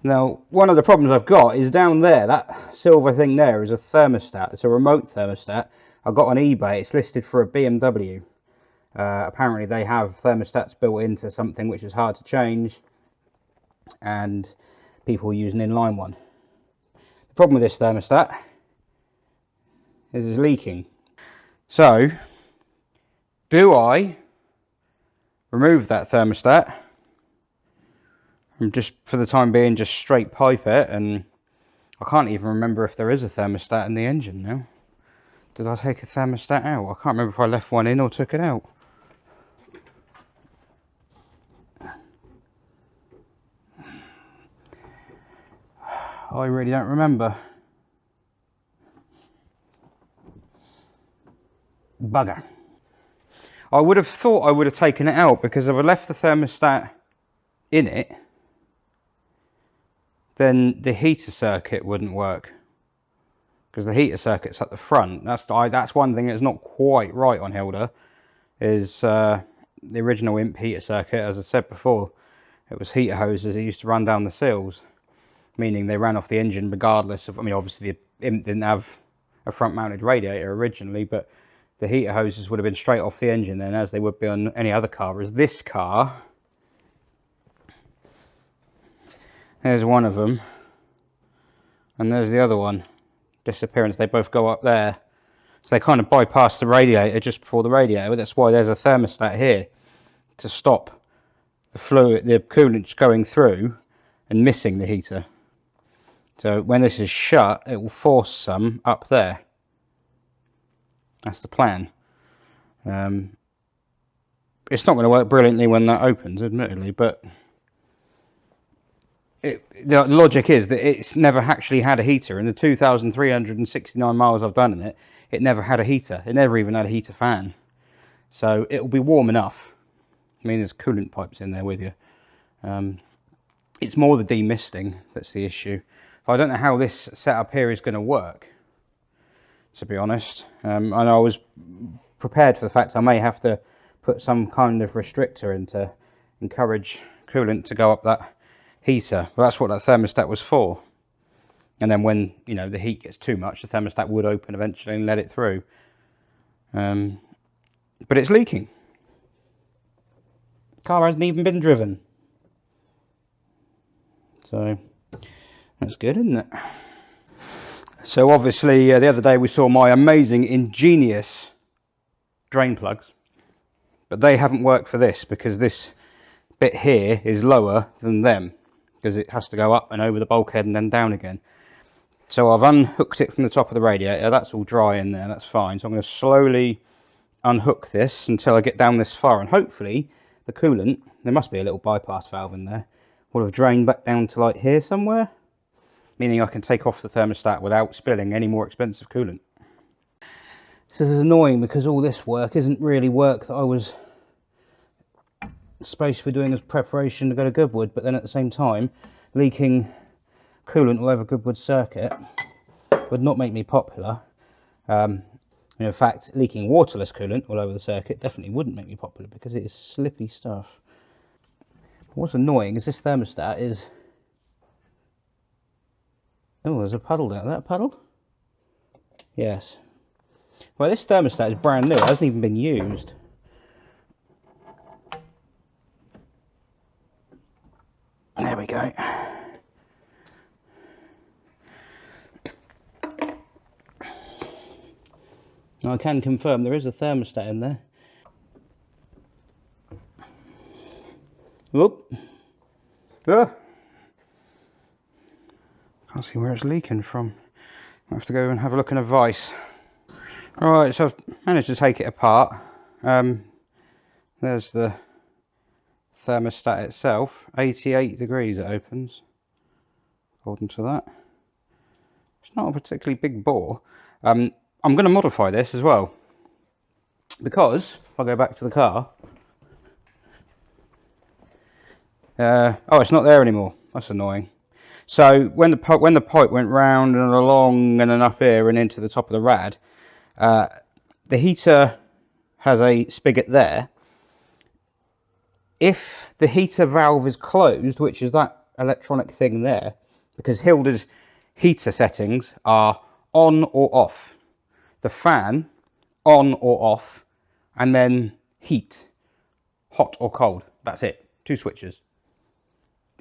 Now, one of the problems I've got is down there, that silver thing there is a thermostat. It's a remote thermostat. I got on eBay, it's listed for a BMW. Apparently they have thermostats built into something which is hard to change, and people use an inline one. The problem with this thermostat is it's leaking. So, do I remove that thermostat and just, for the time being, just straight pipe it? And I can't even remember if there is a thermostat in the engine now. Did I take a thermostat out? I can't remember if I left one in or took it out. I really don't remember. Bugger. I would have thought I would have taken it out, because if I left the thermostat in it, then the heater circuit wouldn't work, because the heater circuit's at the front. That's one thing that's not quite right on Hilda, is the original Imp heater circuit. As I said before, it was heater hoses that used to run down the seals, meaning they ran off the engine regardless of, I mean, obviously the Imp didn't have a front mounted radiator originally, but the heater hoses would have been straight off the engine then, as they would be on any other car. Whereas this car, there's one of them, and there's the other one disappearance. They both go up there, so they kind of bypass the radiator just before the radiator. That's why there's a thermostat here to stop the fluid, the coolant going through and missing the heater. So when this is shut, it will force some up there. That's the plan. It's not going to work brilliantly when that opens, admittedly, but the logic is that it's never actually had a heater. In the 2,369 miles I've done in it, it never had a heater. It never even had a heater fan. So it'll be warm enough. I mean, there's coolant pipes in there with you. It's more the demisting that's the issue. I don't know how this setup here is going to work, to be honest. And I was prepared for the fact I may have to put some kind of restrictor in to encourage coolant to go up that heater. Well, that's what that thermostat was for. And then when, you know, the heat gets too much, the thermostat would open eventually and let it through. But it's leaking. The car hasn't even been driven. So that's good, isn't it? So obviously the other day we saw my amazing, ingenious drain plugs, but they haven't worked for this, because this bit here is lower than them, because it has to go up and over the bulkhead and then down again. So I've unhooked it from the top of the radiator. That's all dry in there, that's fine. So I'm going to slowly unhook this until I get down this far, and hopefully the coolant, there must be a little bypass valve in there, will have drained back down to like here somewhere, meaning I can take off the thermostat without spilling any more expensive coolant. This is annoying, because all this work isn't really work that I was supposed to be doing as preparation to go to Goodwood, but then at the same time, leaking coolant all over Goodwood's circuit would not make me popular. In fact, leaking waterless coolant all over the circuit definitely wouldn't make me popular, because it is slippy stuff. But what's annoying is this thermostat is... Oh, there's a puddle down. Is that a puddle? Yes. Well, this thermostat is brand new. It hasn't even been used. There we go. Now I can confirm there is a thermostat in there. Whoop. Ah. Can't see where it's leaking from. I have to go and have a look in a vise. Alright, so I've managed to take it apart. There's the thermostat itself. 88 degrees it opens, according to that. It's not a particularly big bore. I'm going to modify this as well, because if I go back to the car, oh, it's not there anymore. That's annoying. So when the pipe went round and along and then up here and into the top of the rad, the heater has a spigot there. If the heater valve is closed, which is that electronic thing there, because Hilda's heater settings are on or off. The fan, on or off, and then heat, hot or cold. That's it. 2 switches.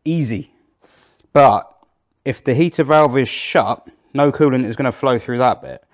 Easy. But if the heater valve is shut, no coolant is going to flow through that bit.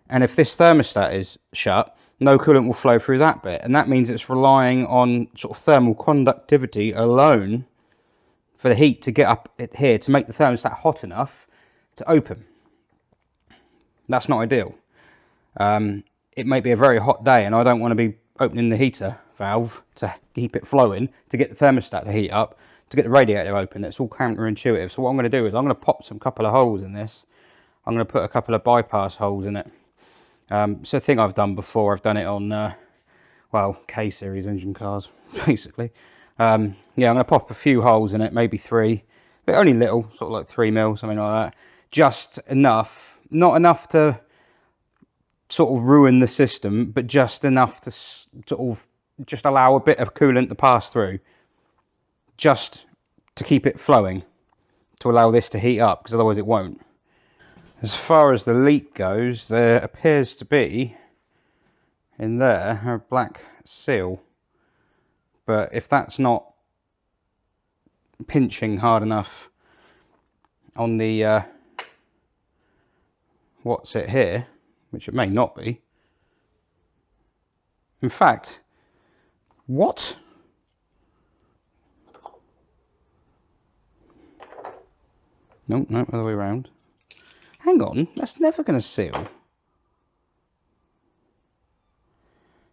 And if this thermostat is shut, no coolant will flow through that bit. And that means it's relying on sort of thermal conductivity alone for the heat to get up here to make the thermostat hot enough to open. That's not ideal. It may be a very hot day and I don't want to be opening the heater valve to keep it flowing, to get the thermostat to heat up, to get the radiator open. It's all counterintuitive. So what I'm going to do is I'm going to pop some couple of holes in this. I'm going to put a couple of bypass holes in it. It's a thing I've done before. I've done it on, well, K-series engine cars, basically. Yeah, I'm going to pop a few holes in it, maybe 3. They're only little, sort of like 3 mil, something like that. Just enough, not enough to sort of ruin the system, but just enough to sort of just allow a bit of coolant to pass through. Just to keep it flowing, to allow this to heat up, because otherwise it won't. As far as the leak goes, there appears to be in there a black seal, but if that's not pinching hard enough on the what's it here, which it may not be. In fact, what? No, other way around. Hang on, that's never going to seal.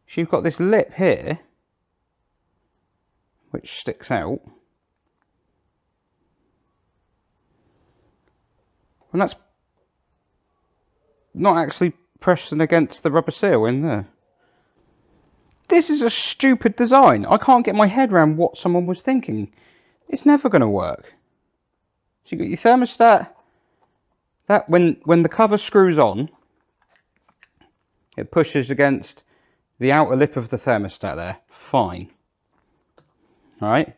So you've got this lip here, which sticks out. And that's not actually pressing against the rubber seal in there. This is a stupid design. I can't get my head around what someone was thinking. It's never going to work. So you've got your thermostat. That when the cover screws on, it pushes against the outer lip of the thermostat there. Fine. Alright.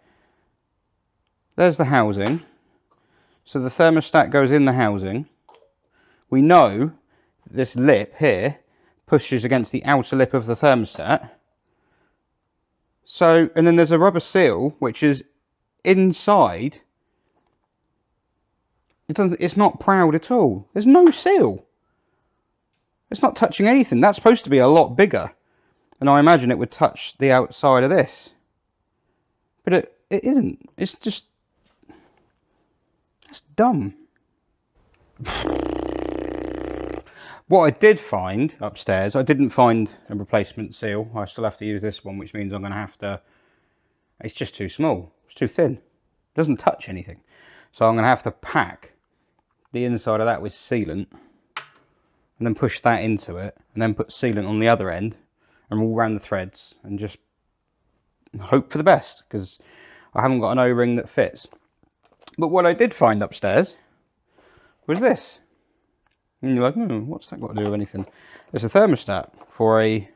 There's the housing. So the thermostat goes in the housing. We know this lip here pushes against the outer lip of the thermostat. So, and then there's a rubber seal which is inside. It's not proud at all. There's no seal. It's not touching anything. That's supposed to be a lot bigger. And I imagine it would touch the outside of this. But it isn't. It's just... That's dumb. What I did find upstairs, I didn't find a replacement seal. I still have to use this one, which means I'm going to have to... It's just too small. It's too thin. It doesn't touch anything. So I'm going to have to pack the inside of that with sealant and then push that into it and then put sealant on the other end and all around the threads and just hope for the best, because I haven't got an O-ring that fits. But what I did find upstairs was this. And you're like, what's that got to do with anything? It's a thermostat for a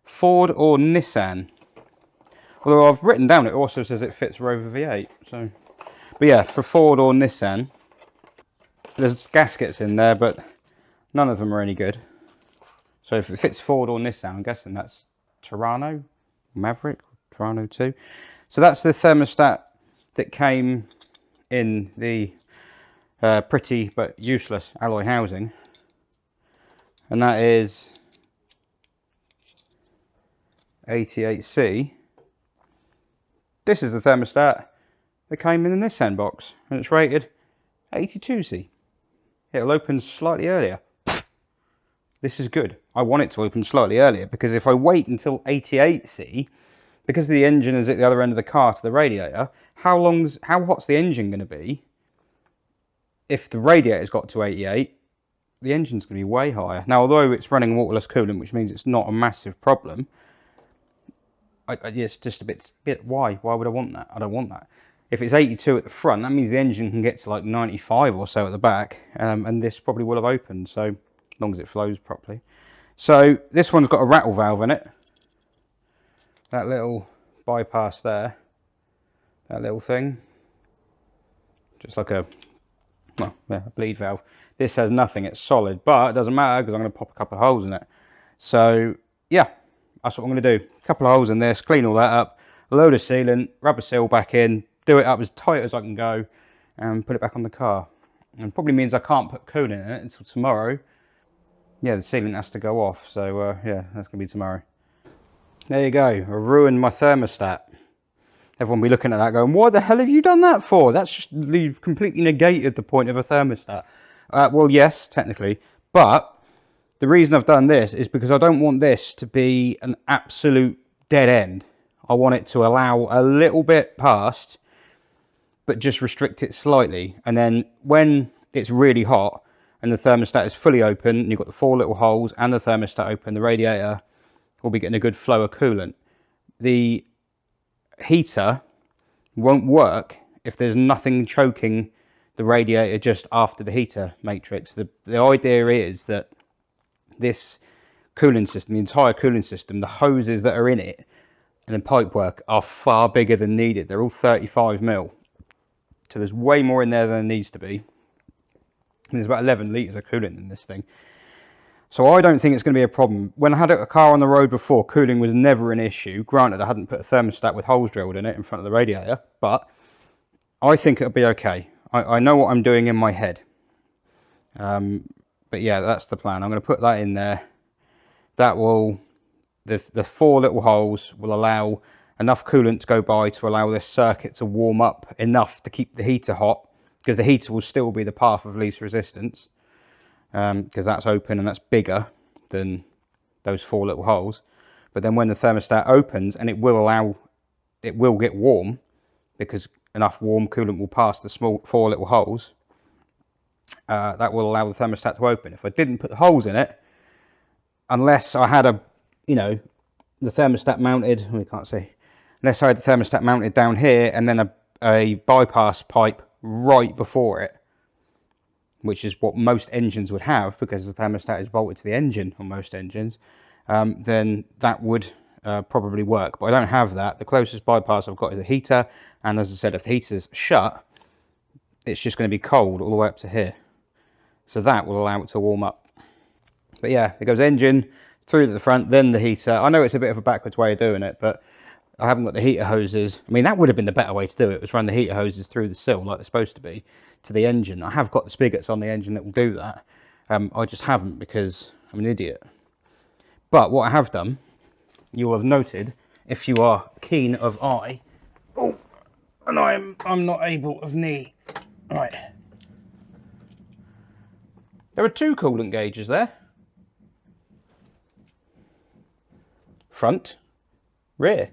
Ford or Nissan. Although I've written down it also says it fits Rover V8. So, but yeah, for Ford or Nissan. There's gaskets in there, but none of them are any good. So if it fits Ford or Nissan, I'm guessing that's Terrano, Maverick, Terrano 2. So that's the thermostat that came in the pretty but useless alloy housing. And that is 88C. This is the thermostat that came in the Nissan box, and it's rated 82C. It'll open slightly earlier. This is good. I want it to open slightly earlier, because if I wait until 88C, because the engine is at the other end of the car to the radiator, how hot's the engine going to be? If the radiator's got to 88, the engine's going to be way higher. Now, although it's running waterless coolant, which means it's not a massive problem, it's just a bit why would I want that? I don't want that. If it's 82 at the front, that means the engine can get to like 95 or so at the back, and this probably will have opened, so as long as it flows properly. So this one's got a rattle valve in it. That little bypass there, that little thing. just like a, well, yeah, a bleed valve. This has nothing, it's solid, but it doesn't matter because I'm going to pop a couple of holes in it. So yeah, that's what I'm going to do. A couple of holes in this, clean all that up, a load of sealant, rubber seal back in, do it up as tight as I can go, and put it back on the car. And probably means I can't put coolant in it until tomorrow. Yeah, the sealant has to go off, so yeah, that's going to be tomorrow. There you go, I ruined my thermostat. Everyone will be looking at that going, what the hell have you done that for? That's just, you've completely negated the point of a thermostat. Well, yes, technically, but the reason I've done this is because I don't want this to be an absolute dead end. I want it to allow a little bit past, but just restrict it slightly. And then when it's really hot and the thermostat is fully open, and you've got the 4 little holes and the thermostat open, the radiator will be getting a good flow of coolant. The heater won't work if there's nothing choking the radiator just after the heater matrix. The idea is that this cooling system, the entire cooling system, the hoses that are in it and the pipework are far bigger than needed. They're all 35mm. So there's way more in there than there needs to be. And there's about 11 litres of coolant in this thing. So I don't think it's going to be a problem. When I had a car on the road before, cooling was never an issue. Granted, I hadn't put a thermostat with holes drilled in it in front of the radiator, but I think it'll be okay. I know what I'm doing in my head. But yeah, that's the plan. I'm going to put that in there. That will, the 4 little holes will allow enough coolant to go by to allow this circuit to warm up enough to keep the heater hot, because the heater will still be the path of least resistance, because that's open and that's bigger than those 4 little holes. But then when the thermostat opens, and it will get warm, because enough warm coolant will pass the small 4 little holes, that will allow the thermostat to open. If I didn't put the holes in it, unless I had the thermostat mounted, we can't see, unless I had the thermostat mounted down here and then a bypass pipe right before it, which is what most engines would have because the thermostat is bolted to the engine on most engines, then that would probably work. But I don't have that. The closest bypass I've got is a heater, and as I said, if the heater's shut, it's just going to be cold all the way up to here. So that will allow it to warm up. But yeah, it goes engine, through to the front, then the heater. I know it's a bit of a backwards way of doing it, but I haven't got the heater hoses. I mean, that would have been the better way to do it, was run the heater hoses through the sill like they're supposed to be to the engine. I have got the spigots on the engine that will do that. I just haven't because I'm an idiot. But what I have done, you will have noted, if you are keen of eye, oh, and I'm not able of knee. Right. There are 2 coolant gauges there. Front, rear.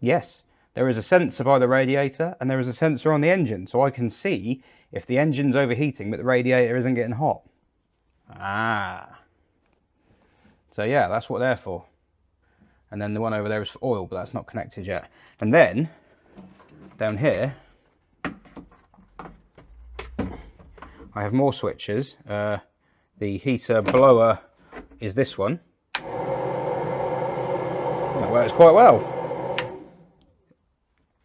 Yes, there is a sensor by the radiator and there is a sensor on the engine, so I can see if the engine's overheating but the radiator isn't getting hot. Ah. So yeah, that's what they're for. And then the one over there is for oil, but that's not connected yet. And then, down here, I have more switches. The heater blower is this one. That works quite well.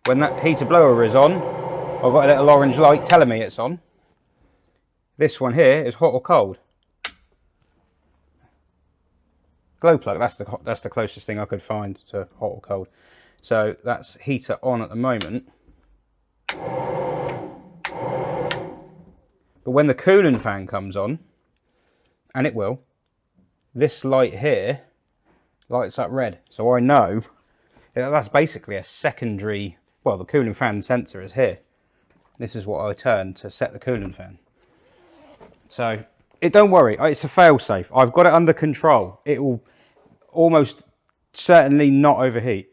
When that heater blower is on, I've got a little orange light telling me it's on. This one here is hot or cold. Glow plug, that's the closest thing I could find to hot or cold. So that's heater on at the moment. But when the cooling fan comes on, and it will, this light here lights up red. So I know that's basically a secondary, well, the cooling fan sensor is here. This is what I turn to set the cooling fan. So don't worry, it's a fail-safe. I've got it under control. It will almost certainly not overheat.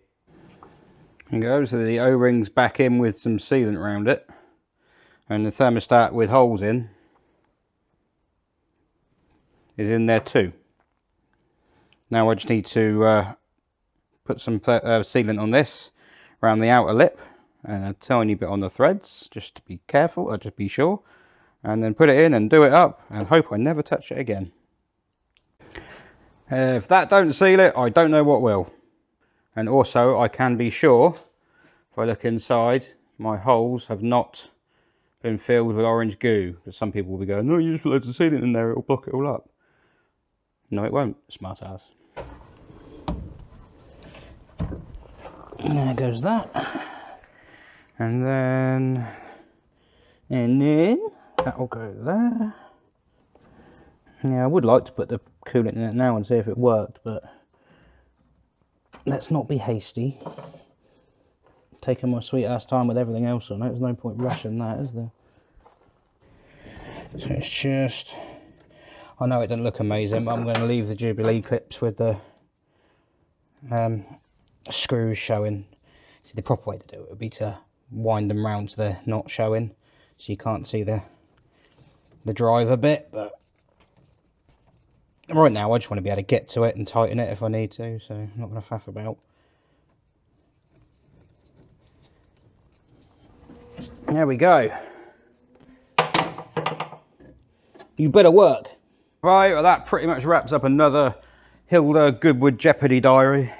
There you go, so the O-ring's back in with some sealant around it. And the thermostat with holes in is in there too. Now I just need to put some sealant on this around the outer lip and a tiny bit on the threads, just to be careful, or just be sure, and then put it in and do it up and hope I never touch it again. If that don't seal it, I don't know what will. And also I can be sure, if I look inside, my holes have not been filled with orange goo. Because some people will be going, no, you just put loads of sealant in there, it'll block it all up. No, it won't, smart ass. And there goes that. And then that will go there. Yeah, I would like to put the coolant in it now and see if it worked, but let's not be hasty. Taking my sweet ass time with everything else on it. There's no point rushing that, is there? So it's just, I know it doesn't look amazing, but I'm going to leave the Jubilee clips with the screws showing. See, the proper way to do it would be to wind them round so they're not showing, so you can't see the driver bit, but right now I just want to be able to get to it and tighten it if I need to, so I'm not going to faff about. There we go. You better work. Right, well, that pretty much wraps up another Hilda Goodwood Jeopardy diary.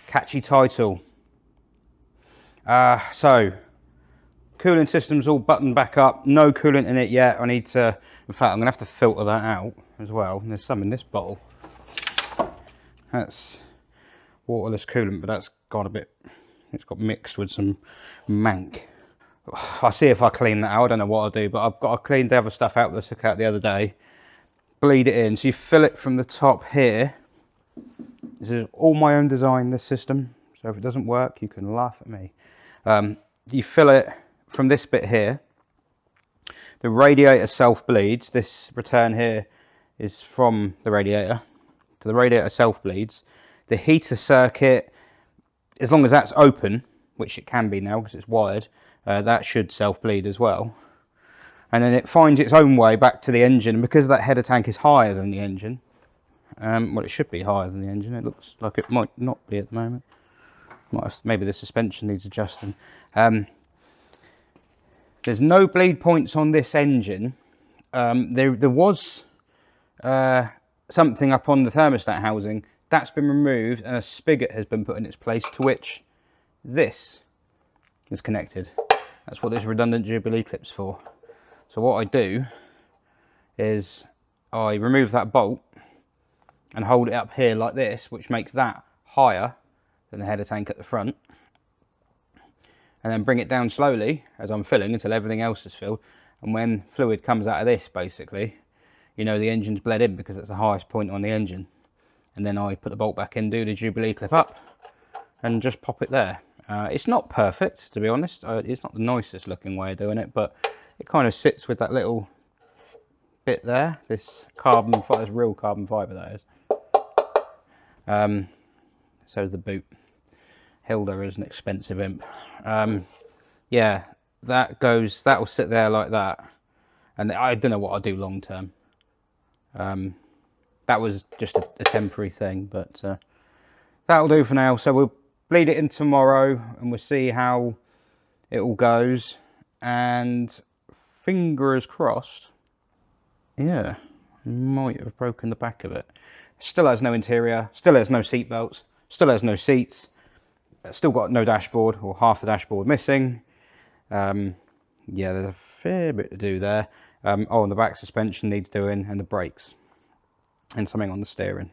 Catchy title. So, cooling system's all buttoned back up. No coolant in it yet. I need to, in fact, I'm going to have to filter that out as well. And there's some in this bottle. That's waterless coolant, but that's got a bit, it's got mixed with some mank. I'll see if I clean that out. I don't know what I'll do, but I've got to clean the other stuff out that I took out the other day. Bleed it in. So you fill it from the top here. This is all my own design, this system. So if it doesn't work, you can laugh at me. You fill it from this bit here. The radiator self-bleeds. This return here is from the radiator. So the radiator self-bleeds. The heater circuit, as long as that's open, which it can be now because it's wired, that should self-bleed as well. And then it finds its own way back to the engine. And because that header tank is higher than the engine, well, it should be higher than the engine. It looks like it might not be at the moment. Maybe the suspension needs adjusting. There's no bleed points on this engine. There was something up on the thermostat housing. That's been removed and a spigot has been put in its place, to which this is connected. That's what this redundant Jubilee clip's for. So what I do is I remove that bolt and hold it up here like this, which makes that higher than the header tank at the front. And then bring it down slowly as I'm filling until everything else is filled. And when fluid comes out of this, basically, you know the engine's bled in because it's the highest point on the engine. And then I put the bolt back in, do the Jubilee clip up, and just pop it there. It's not perfect, to be honest. It's not the nicest looking way of doing it, but it kind of sits with that little bit there. This carbon fiber, this real carbon fibre that is. So is the boot. Hilda is an expensive imp. Yeah, that'll sit there like that. And I don't know what I'll do long term. That was just a temporary thing, but that'll do for now. So we'll bleed it in tomorrow and we'll see how it all goes. And fingers crossed, yeah, might have broken the back of it. Still has no interior, still has no seat belts, still has no seats, still got no dashboard, or half the dashboard missing. Yeah, there's a fair bit to do there. Oh, and the back suspension needs doing, and the brakes, and something on the steering,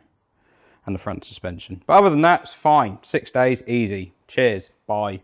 and the front suspension. But other than that, it's fine. 6 days, easy. Cheers, bye.